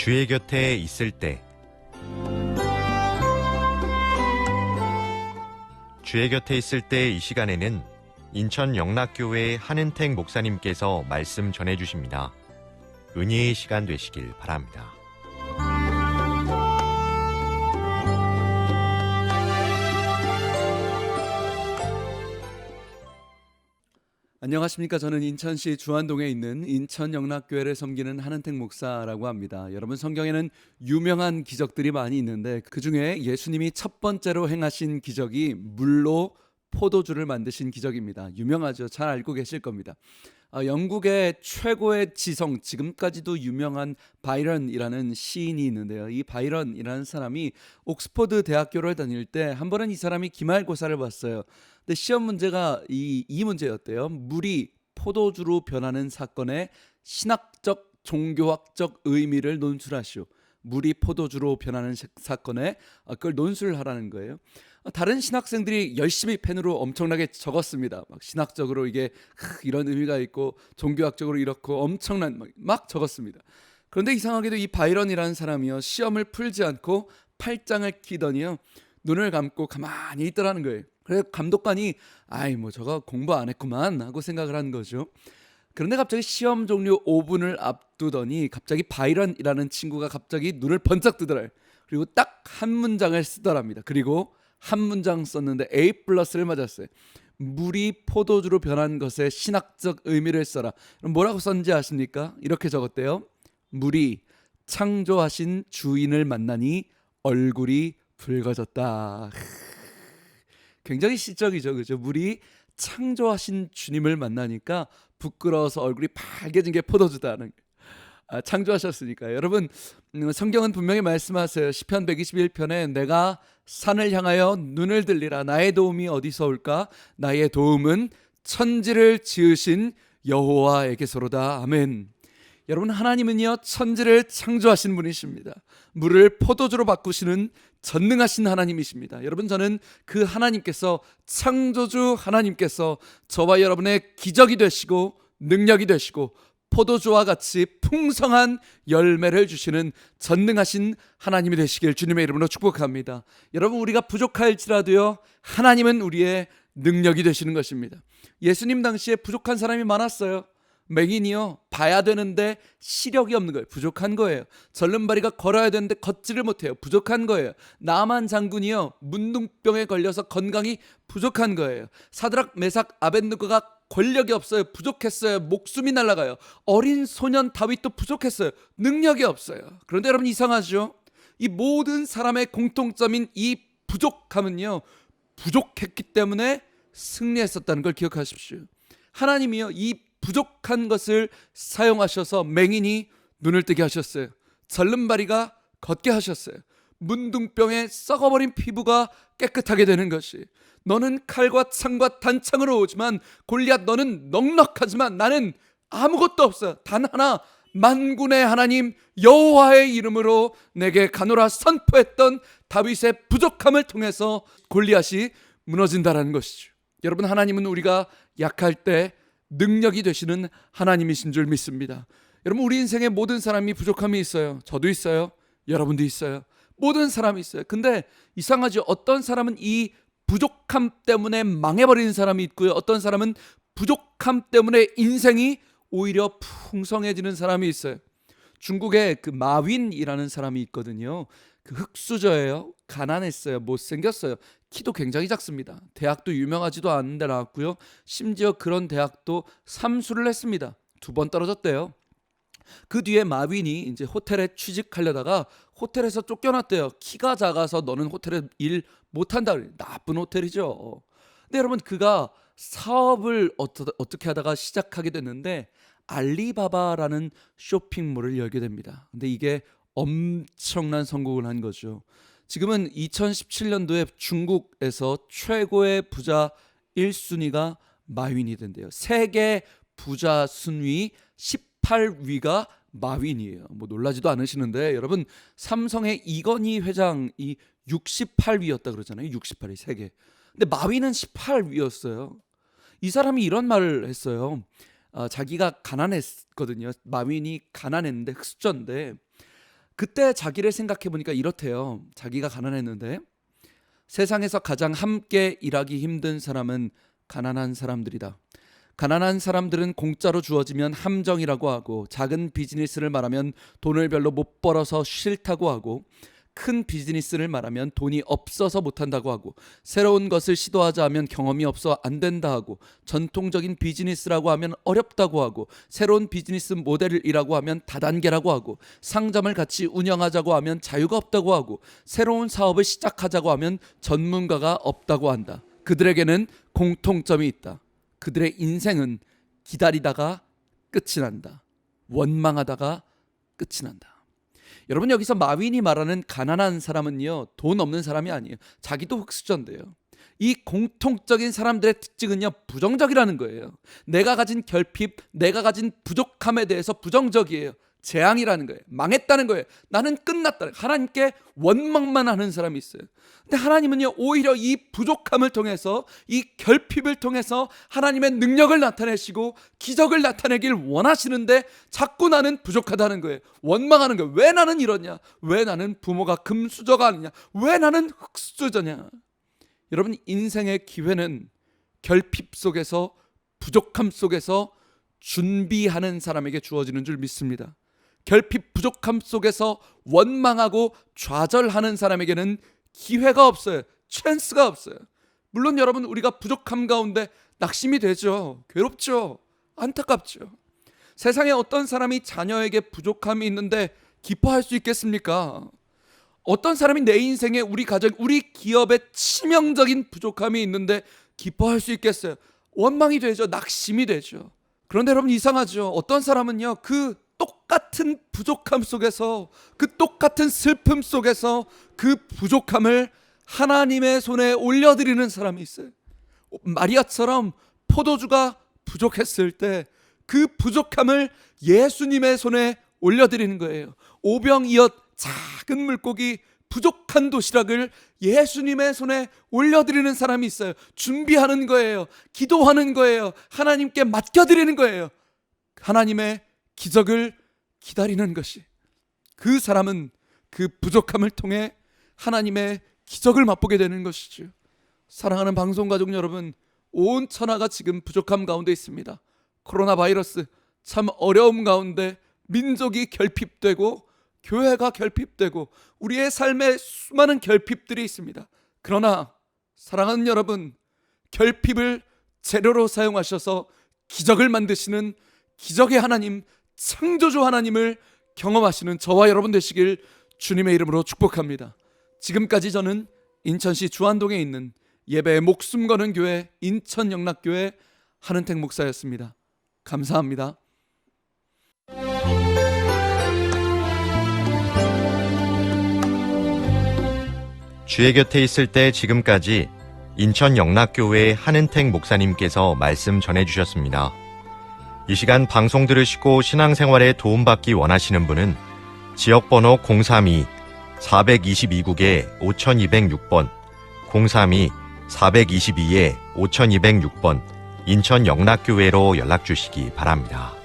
주의 곁에 있을 때 주의 곁에 있을 때 이 시간에는 인천 영락교회 한은택 목사님께서 말씀 전해주십니다. 은혜의 시간 되시길 바랍니다. 안녕하십니까. 저는 인천시 주안동에 있는 인천 영락교회를 섬기는 한은택 목사라고 합니다. 여러분, 성경에는 유명한 기적들이 많이 있는데 그 중에 예수님이 첫 번째로 행하신 기적이 물로 포도주를 만드신 기적입니다. 유명하죠. 잘 알고 계실 겁니다. 영국의 최고의 지성, 지금까지도 유명한 바이런이라는 시인이 있는데요. 이 바이런이라는 사람이 옥스퍼드 대학교를 다닐 때 한 번은 이 사람이 기말고사를 봤어요. 근데 시험 문제가 이 문제였대요. 물이 포도주로 변하는 사건의 신학적, 종교학적 의미를 논술하시오. 물이 포도주로 변하는 사건에 그걸 논술을 하라는 거예요. 다른 신학생들이 열심히 펜으로 엄청나게 적었습니다. 막 신학적으로 이게 이런 의미가 있고 종교학적으로 이렇고 엄청난 막 적었습니다. 그런데 이상하게도 이 바이런이라는 사람이요, 시험을 풀지 않고 팔짱을 끼더니요, 눈을 감고 가만히 있더라는 거예요. 그래서 감독관이 저거 공부 안 했구만 하고 생각을 한 거죠. 그런데 갑자기 시험 종료 5분을 앞두더니 갑자기 바이런이라는 친구가 갑자기 눈을 번쩍 뜨더래요. 그리고 딱 한 문장을 쓰더랍니다. 그리고 한 문장 썼는데 A+를 맞았어요. 물이 포도주로 변한 것의 신학적 의미를 써라. 그럼 뭐라고 썼는지 아십니까? 이렇게 적었대요. 물이 창조하신 주인을 만나니 얼굴이 붉어졌다. 굉장히 시적이죠, 그죠? 물이 창조하신 주님을 만나니까 부끄러워서 얼굴이 빨개진 게 포도주다는 창조하셨으니까. 여러분, 성경은 분명히 말씀하세요. 시편 121편에 내가 산을 향하여 눈을 들리라. 나의 도움이 어디서 올까? 나의 도움은 천지를 지으신 여호와에게서로다. 아멘. 여러분, 하나님은요, 천지를 창조하신 분이십니다. 물을 포도주로 바꾸시는 전능하신 하나님이십니다. 여러분, 저는 그 하나님께서, 창조주 하나님께서 저와 여러분의 기적이 되시고 능력이 되시고 포도주와 같이 풍성한 열매를 주시는 전능하신 하나님이 되시길 주님의 이름으로 축복합니다. 여러분, 우리가 부족할지라도요, 하나님은 우리의 능력이 되시는 것입니다. 예수님 당시에 부족한 사람이 많았어요. 맹인이요, 봐야 되는데 시력이 없는 거예요. 부족한 거예요. 절름발이가 걸어야 되는데 걷지를 못해요. 부족한 거예요. 나만 장군이요, 문둥병에 걸려서 건강이 부족한 거예요. 사드락, 메삭, 아벳느고가 권력이 없어요. 부족했어요. 목숨이 날아가요. 어린 소년 다윗도 부족했어요. 능력이 없어요. 그런데 여러분, 이상하죠? 이 모든 사람의 공통점인 이 부족함은요, 부족했기 때문에 승리했었다는 걸 기억하십시오. 하나님이요, 이 부족한 것을 사용하셔서 맹인이 눈을 뜨게 하셨어요. 절름발이가 걷게 하셨어요. 문둥병의 썩어버린 피부가 깨끗하게 되는 것이, 너는 칼과 창과 단창으로 오지만 골리앗, 너는 넉넉하지만 나는 아무것도 없어요. 단 하나, 만군의 하나님 여호와의 이름으로 내게 가노라 선포했던 다윗의 부족함을 통해서 골리앗이 무너진다라는 것이죠. 여러분, 하나님은 우리가 약할 때 능력이 되시는 하나님이신 줄 믿습니다. 여러분, 우리 인생에 모든 사람이 부족함이 있어요. 저도 있어요. 여러분도 있어요. 모든 사람이 있어요. 근데 이상하죠? 어떤 사람은 이 부족함 때문에 망해버리는 사람이 있고요, 어떤 사람은 부족함 때문에 인생이 오히려 풍성해지는 사람이 있어요. 중국에 그 마윈이라는 사람이 있거든요. 그 흙수저예요. 가난했어요. 못생겼어요. 키도 굉장히 작습니다. 대학도 유명하지도 않은데 나왔고요. 심지어 그런 대학도 삼수를 했습니다. 2번 떨어졌대요. 그 뒤에 마윈이 이제 호텔에 취직하려다가 호텔에서 쫓겨났대요. 키가 작아서 너는 호텔에 일 못한다. 나쁜 호텔이죠. 근데 여러분, 그가 사업을 어떻게 하다가 시작하게 됐는데 알리바바라는 쇼핑몰을 열게 됩니다. 근데 이게 엄청난 성공을 한 거죠. 지금은 2017년도에 중국에서 최고의 부자 1순위가 마윈이 된대요. 세계 부자 순위 18위가 마윈이에요. 놀라지도 않으시는데, 여러분, 삼성의 이건희 회장이 68위였다 그러잖아요. 68위 세계. 근데 마윈은 18위였어요. 이 사람이 이런 말을 했어요. 자기가 가난했거든요. 마윈이 가난했는데 흑수저인데 그때 자기를 생각해 보니까 이렇대요. 자기가 가난했는데 세상에서 가장 함께 일하기 힘든 사람은 가난한 사람들이다. 가난한 사람들은 공짜로 주어지면 함정이라고 하고, 작은 비즈니스를 말하면 돈을 별로 못 벌어서 싫다고 하고, 큰 비즈니스를 말하면 돈이 없어서 못한다고 하고, 새로운 것을 시도하자 하면 경험이 없어 안 된다 하고, 전통적인 비즈니스라고 하면 어렵다고 하고, 새로운 비즈니스 모델이라고 하면 다단계라고 하고, 상점을 같이 운영하자고 하면 자유가 없다고 하고, 새로운 사업을 시작하자고 하면 전문가가 없다고 한다. 그들에게는 공통점이 있다. 그들의 인생은 기다리다가 끝이 난다. 원망하다가 끝이 난다. 여러분, 여기서 마윈이 말하는 가난한 사람은요, 돈 없는 사람이 아니에요. 자기도 흙수저인데요. 이 공통적인 사람들의 특징은요, 부정적이라는 거예요. 내가 가진 결핍, 내가 가진 부족함에 대해서 부정적이에요. 재앙이라는 거예요. 망했다는 거예요. 나는 끝났다. 하나님께 원망만 하는 사람이 있어요. 근데 하나님은요, 오히려 이 부족함을 통해서, 이 결핍을 통해서 하나님의 능력을 나타내시고 기적을 나타내길 원하시는데 자꾸 나는 부족하다는 거예요. 원망하는 거예요. 왜 나는 이러냐? 왜 나는 부모가 금수저가 아니냐? 왜 나는 흙수저냐? 여러분, 인생의 기회는 결핍 속에서, 부족함 속에서 준비하는 사람에게 주어지는 줄 믿습니다. 결핍, 부족함 속에서 원망하고 좌절하는 사람에게는 기회가 없어요. 찬스가 없어요. 물론 여러분, 우리가 부족함 가운데 낙심이 되죠. 괴롭죠. 안타깝죠. 세상에 어떤 사람이 자녀에게 부족함이 있는데 기뻐할 수 있겠습니까? 어떤 사람이 내 인생에, 우리 가정, 우리 기업에 치명적인 부족함이 있는데 기뻐할 수 있겠어요? 원망이 되죠. 낙심이 되죠. 그런데 여러분, 이상하죠. 어떤 사람은요, 그 똑같은 부족함 속에서, 그 똑같은 슬픔 속에서 그 부족함을 하나님의 손에 올려드리는 사람이 있어요. 마리아처럼 포도주가 부족했을 때 그 부족함을 예수님의 손에 올려드리는 거예요. 오병이어 작은 물고기, 부족한 도시락을 예수님의 손에 올려드리는 사람이 있어요. 준비하는 거예요. 기도하는 거예요. 하나님께 맡겨드리는 거예요. 하나님의 기적을 기다리는 것이, 그 사람은 그 부족함을 통해 하나님의 기적을 맛보게 되는 것이죠. 사랑하는 방송가족 여러분, 온 천하가 지금 부족함 가운데 있습니다. 코로나 바이러스, 참 어려움 가운데 민족이 결핍되고 교회가 결핍되고 우리의 삶에 수많은 결핍들이 있습니다. 그러나 사랑하는 여러분, 결핍을 재료로 사용하셔서 기적을 만드시는 기적의 하나님, 창조주 하나님을 경험하시는 저와 여러분 되시길 주님의 이름으로 축복합니다. 지금까지 저는 인천시 주안동에 있는 예배에 목숨 거는 교회 인천영락교회 한은택 목사였습니다. 감사합니다. 주의 곁에 있을 때 지금까지 인천영락교회 한은택 목사님께서 말씀 전해주셨습니다. 이 시간 방송 들으시고 신앙생활에 도움받기 원하시는 분은 지역번호 032-422국에 5206번, 032-422-5206번 인천영락교회로 연락주시기 바랍니다.